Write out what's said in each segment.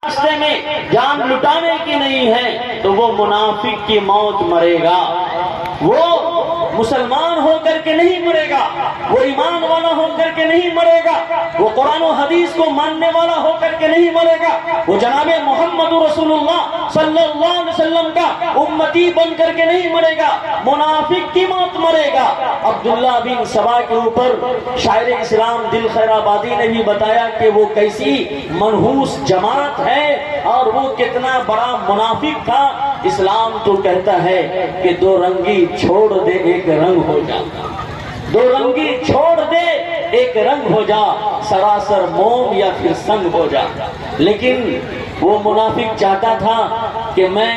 راستے میں جان لٹانے کی نہیں ہے تو وہ منافق کی موت مرے گا. وہ مسلمان ہو کر کے نہیں مرے گا, وہ ایمان والا ہو کر کے نہیں مرے گا, وہ قرآن و حدیث کو ماننے والا ہو کر کے نہیں مرے گا, وہ جناب محمد رسول اللہ صلی اللہ علیہ وسلم کا امتی بن کر کے نہیں مرے گا, منافق کی موت مرے گا. عبداللہ بن سبا کے اوپر شاعر اسلام دل خیر آبادی نے بھی بتایا کہ وہ کیسی منحوس جماعت ہے اور وہ کتنا بڑا منافق تھا. اسلام تو کہتا ہے کہ دو رنگی چھوڑ دے ایک رنگ ہو جا, دو رنگی چھوڑ دے ایک رنگ ہو جا, سراسر موم یا پھر سنگ ہو جا. لیکن وہ منافق چاہتا تھا کہ میں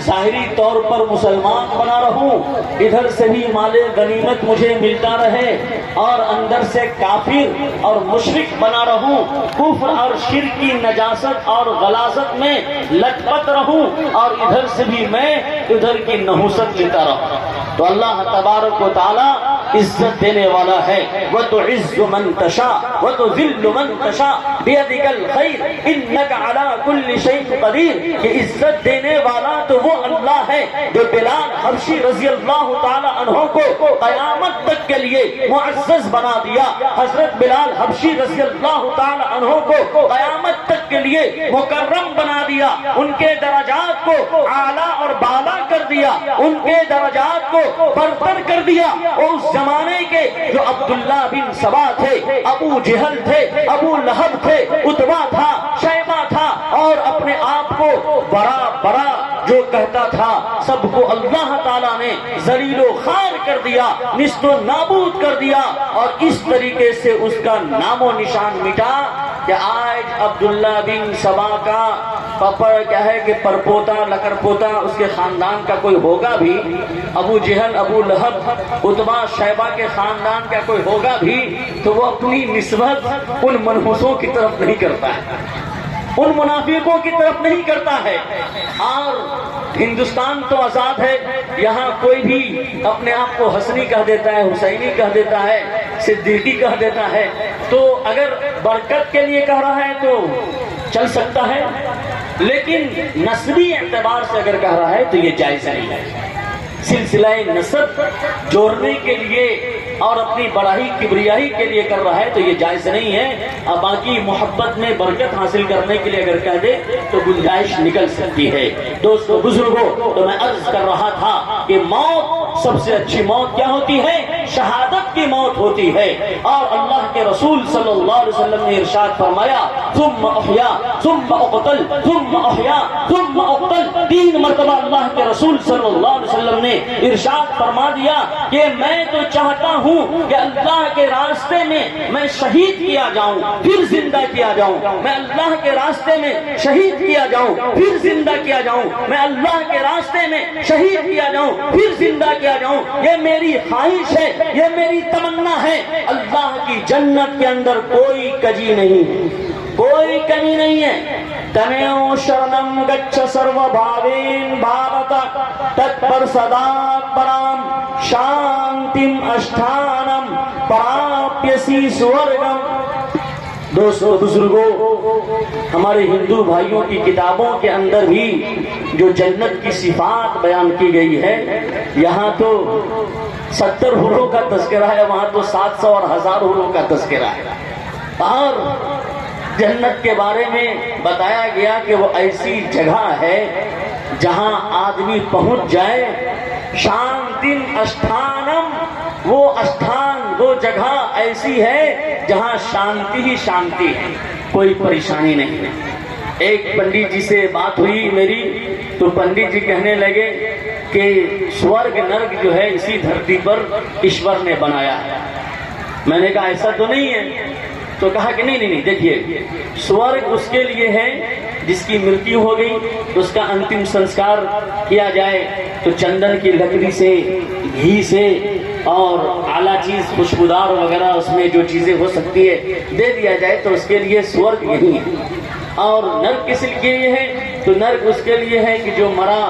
ظاہری طور پر مسلمان بنا رہوں, ادھر سے بھی مال غنیمت مجھے ملتا رہے اور اندر سے کافر اور مشرک بنا رہوں, کفر اور شرک کی نجاست اور غلاظت میں لٹ پٹ رہوں اور ادھر سے بھی میں ادھر کی نحوست لیتا رہوں. تو اللہ تبارک و تعالی عزت دینے والا ہے. وَتُعِزُّ مَن تَشَاءُ وَتُذِلُّ مَن تَشَاءُ بِيَدِكَ الْخَيْرُ إِنَّكَ عَلَى كُلِّ شَيْءٍ قَدِيرٌ. کہ عزت دینے والا تو وہ اللہ ہے جو بلال حبشی رضی اللہ تعالی عنہ کو قیامت تک کے لیے معزز بنا دیا. حضرت بلال حبشی رضی اللہ تعالی عنہ کو قیامت تک کے لیے مکرم بنا دیا, ان کے درجات کو اعلیٰ اور بالا کر دیا, ان کے درجات کو برتر کر دیا. اور اس زمانے کے جو عبداللہ بن سبا تھے, ابو جہل تھے, ابو لہب تھے, عتبہ تھا, شیبہ تھا, اور اپنے آپ کو بڑا بڑا جو کہتا تھا, سب کو اللہ تعالیٰ نے ذلیل و خوار کر دیا, نیست و نابود کر دیا, اور اس طریقے سے اس کا نام و نشان مٹا کہ آج عبداللہ بن سبا کا پپڑ کیا ہے کہ پرپوتا لکر پوتا اس کے خاندان کا کوئی ہوگا بھی, ابو جہل, ابو لہب, عتبہ, شیبہ کے خاندان کا کوئی ہوگا بھی, تو وہ اپنی نسبت ان منحوسوں کی طرف نہیں کرتا ہے, ان منافقوں کی طرف نہیں کرتا ہے. اور ہندوستان تو آزاد ہے, یہاں کوئی بھی اپنے آپ کو حسنی کہہ دیتا ہے, حسینی کہہ دیتا ہے, صدیقی کہہ دیتا ہے. تو اگر برکت کے لیے کہہ رہا ہے تو چل سکتا ہے, لیکن نسبی اعتبار سے اگر کہہ رہا ہے تو یہ جائز نہیں ہے. سلسلہ نسب جوڑنے کے لیے اور اپنی بڑائی کبریائی کے لیے کر رہا ہے تو یہ جائز نہیں ہے. اب باقی محبت میں برکت حاصل کرنے کے لیے اگر کہہ دے تو گنجائش نکل سکتی ہے. دوستو بزرگوں, تو میں عرض کر رہا تھا کہ موت سب سے اچھی موت کیا ہوتی ہے؟ شہادت کی موت ہوتی ہے. اور اللہ کے رسول صلی اللہ علیہ وسلم نے ارشاد فرمایا, ثم احیا ثم اقتل ثم احیا ثم اقتل. 3 مرتبہ اللہ کے رسول صلی اللہ علیہ وسلم نے ارشاد فرما دیا کہ میں تو چاہتا ہوں کہ اللہ کے راستے میں شہید کیا جاؤں پھر زندہ کیا جاؤں, میں اللہ کے راستے میں شہید کیا جاؤں پھر زندہ کیا جاؤں, میں اللہ کے راستے میں شہید کیا جاؤں پھر زندہ کیا جاؤں. یہ میری خواہش ہے, یہ میری تمنا ہے. اللہ کی جنت کے اندر کوئی کجی نہیں, کوئی کمی نہیں ہے. تنیو شرنم گچھ سرو بھاوین بھارت تتپر سدا پرام شانتم اشٹھانم پراپیسی سورگم. دوستو بزرگوں, ہمارے ہندو بھائیوں کی کتابوں کے اندر بھی جو جنت کی صفات بیان کی گئی ہے, یہاں تو 70 حوروں کا تذکرہ ہے, وہاں تو 700 اور 1000 حوروں کا تذکرہ ہے. اور جنت کے بارے میں بتایا گیا کہ وہ ایسی جگہ ہے جہاں آدمی پہنچ جائے, شانتم اشٹھانم, وہ اشٹھان, وہ جگہ ایسی ہے جہاں شانتی ہی شانتی ہے, کوئی پریشانی نہیں ہے. ایک پنڈت جی سے بات ہوئی میری, تو پنڈت جی کہنے لگے کہ سورگ نرگ جو ہے اسی دھرتی پر ایشور نے بنایا ہے. میں نے کہا ایسا تو نہیں ہے. تو کہا کہ نہیں, دیکھیے سورگ اس کے لیے ہے جس کی مرتیو ہو گئی تو اس کا انتم سنسکار کیا جائے تو چندن کی لکڑی سے, گھی سے اور اعلیٰ چیز خوشبودار وغیرہ اس میں جو چیزیں ہو سکتی ہے دے دیا جائے, تو اس کے لیے سورگ یہی ہے. اور نرک کس لیے ہے؟ تو نرک اس کے لیے ہے کہ جو مرا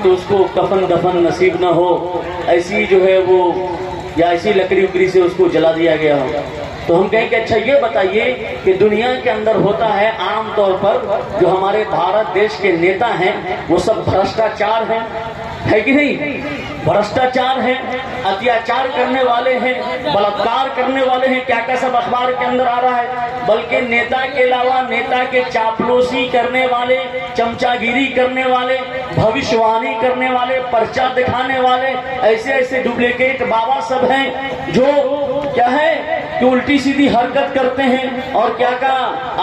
تو اس کو کفن دفن نصیب نہ ہو, ایسی جو ہے وہ یا ایسی لکڑی اکڑی سے اس کو جلا دیا گیا ہو. تو ہم کہیں کہ اچھا یہ بتائیے کہ دنیا کے اندر ہوتا ہے عام طور پر جو ہمارے بھارت دیش کے نیتا ہیں وہ سب بھرشٹاچار ہیں، ہے کہ نہیں؟ بھرشٹاچار ہیں، اتیاچار کرنے والے ہیں، بلاತ್ಕಾರ کرنے والے ہیں، کیا کیا سب اخبار کے اندر آ رہا ہے۔ بلکہ نیتا کے علاوہ نیتا کے چاپلوسی کرنے والے، چمچا گیری کرنے والے، بھوشوانی کرنے والے، پرچہ دکھانے والے، ایسے ایسے ڈپلیکیٹ بابا سب ہیں جو کیا ہے کہ الٹی سیدھی حرکت کرتے ہیں، اور کیا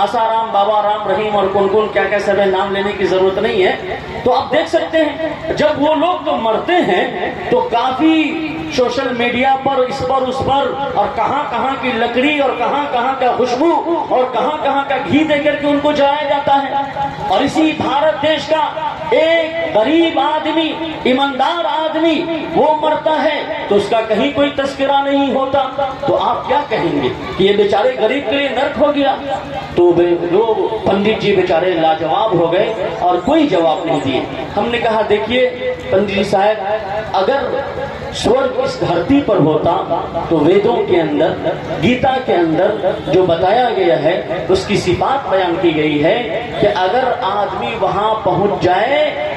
آسارام، بابا رام رحیم اور کون کون کیا کیا سب ہے، نام لینے کی ضرورت نہیں ہے۔ تو آپ دیکھ سکتے ہیں جب وہ لوگ تو مرتے ہیں تو کافی سوشل میڈیا پر اس پر اور کہاں کہاں کی لکڑی اور کہاں کہاں کا خوشبو اور کہاں کہاں کا گھی دے کر کے ان کو جلایا جاتا ہے۔ اور اسی بھارت دیش کا ایک غریب آدمی، ایماندار آدمی وہ مرتا ہے تو اس کا کہیں کوئی تذکرہ نہیں ہوتا، تو آپ کیا کہیں گے کہ یہ بیچارے غریب کے لیے نرک ہو گیا؟ تو لوگ پنڈت جی بیچارے لاجواب ہو گئے اور کوئی جواب نہیں دیے۔ ہم نے کہا دیکھیے پنڈت جی صاحب، اگر سورگ اس دھرتی پر ہوتا تو ویدوں کے اندر، گیتا کے اندر جو بتایا گیا ہے اس کی صفات بیان کی گئی ہے کہ اگر آدمی وہاں پہنچ جائے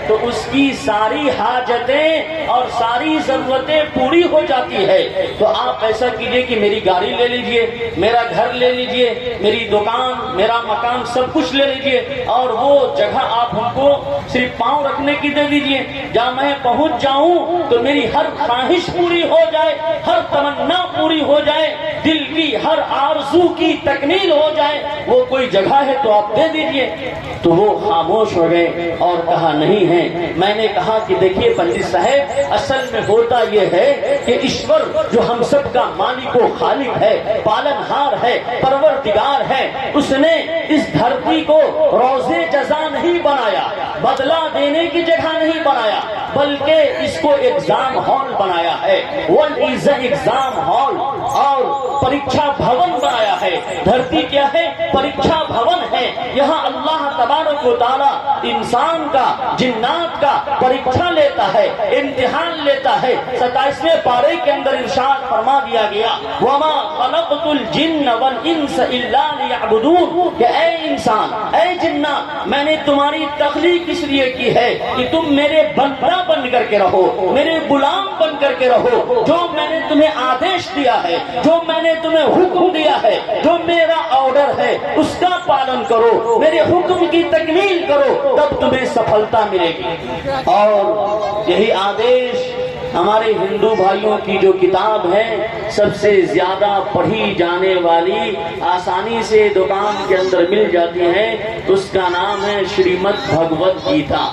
تو اس کی ساری حاجتیں اور ساری ضرورتیں پوری ہو جاتی ہے۔ تو آپ ایسا کیجئے کہ میری گاڑی لے لیجئے، میرا گھر لے لیجئے، میری دکان، میرا مکان سب کچھ لے لیجئے، اور وہ جگہ آپ ہم کو صرف پاؤں رکھنے کی دے دیجئے، جہاں میں پہنچ جاؤں تو میری ہر خواہش پوری ہو جائے، ہر تمنا پوری ہو جائے، دل کی ہر آرزو کی تکمیل ہو جائے، وہ کوئی جگہ ہے تو آپ دے دیجئے۔ تو وہ خاموش ہو گئے اور کہا نہیں ہے۔ میں نے کہا کہ دیکھیے پنڈت صاحب، اصل میں ہوتا یہ ہے کہ ایشور جو ہم سب کا مالک و خالق ہے، پالنہار ہے، پروردگار ہے، اس نے اس دھرتی کو روزے جزا نہیں بنایا، بدلہ دینے کی جگہ نہیں بنایا، بلکہ اس کو ایگزام ہال بنایا ہے۔ World is a exam hall, اور پریکشا بھون بنایا ہے۔ دھرتی کیا ہے؟ پریکشا بھون ہے۔ یہاں اللہ تبارک و تعالی انسان کا، جنات کا پریکشا لیتا ہے، امتحان لیتا ہے۔ 27ویں پارے کے اندر ارشاد فرما دیا گیا وَمَا خَلَقْتُ الْجِنَّ وَالْإِنسَ إِلَّا لِيَعْبُدُونَ، کہ اے انسان، اے جنات، میں نے تمہاری تخلیق اس لیے کی ہے کہ تم میرے بندہ بن کر کے رہو، میرے غلام بن کر کے رہو۔ جو میں نے تمہیں آدیش دیا ہے، جو میں نے تمہیں حکم دیا ہے، جو میرا آرڈر ہے اس کا پالن کرو، میرے حکم کی تکمیل کرو، تب تمہیں سفلتا ملے گی۔ اور یہی آدیش ہمارے ہندو بھائیوں کی جو کتاب ہے، سب سے زیادہ پڑھی جانے والی، آسانی سے دکان کے اندر مل جاتی ہے، اس کا نام ہے شریمد بھگوت گیتا۔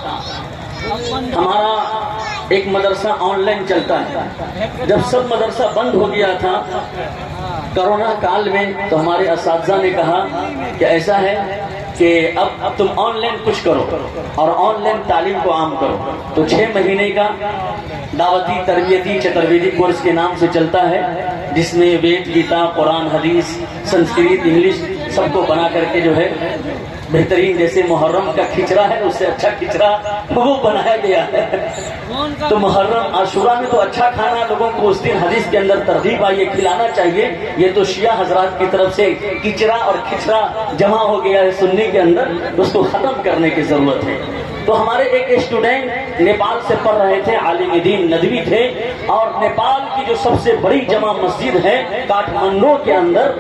ہمارا ایک مدرسہ آن لائن چلتا ہے، جب سب مدرسہ بند ہو گیا تھا کرونا کال میں، تو ہمارے اساتذہ نے کہا کہ ایسا ہے کہ اب تم آن لائن کچھ کرو اور آن لائن تعلیم کو عام کرو۔ تو 6 مہینے کا دعوتی تربیتی چترویدی کورس کے نام سے چلتا ہے، جس میں وید، گیتا، قرآن، حدیث، سنسکرت، انگلش سب کو بنا کر کے جو ہے بہترین، جیسے محرم کا کھچڑا ہے اس سے اچھا کھچڑا وہ بنایا گیا ہے۔ تو محرم عاشورہ میں تو اچھا کھانا لوگوں کو اس دن حدیث کے اندر ترغیب آئی ہے، کھلانا چاہیے۔ یہ تو شیعہ حضرات کی طرف سے کچرا اور کھچڑا جمع ہو گیا ہے سنی کے اندر، اس کو ختم کرنے کی ضرورت ہے۔ تو ہمارے ایک اسٹوڈنٹ نیپال سے پڑھ رہے تھے، عالم دین ندوی تھے، اور نیپال کی جو سب سے بڑی جامع مسجد ہے کاٹھمنڈو کے اندر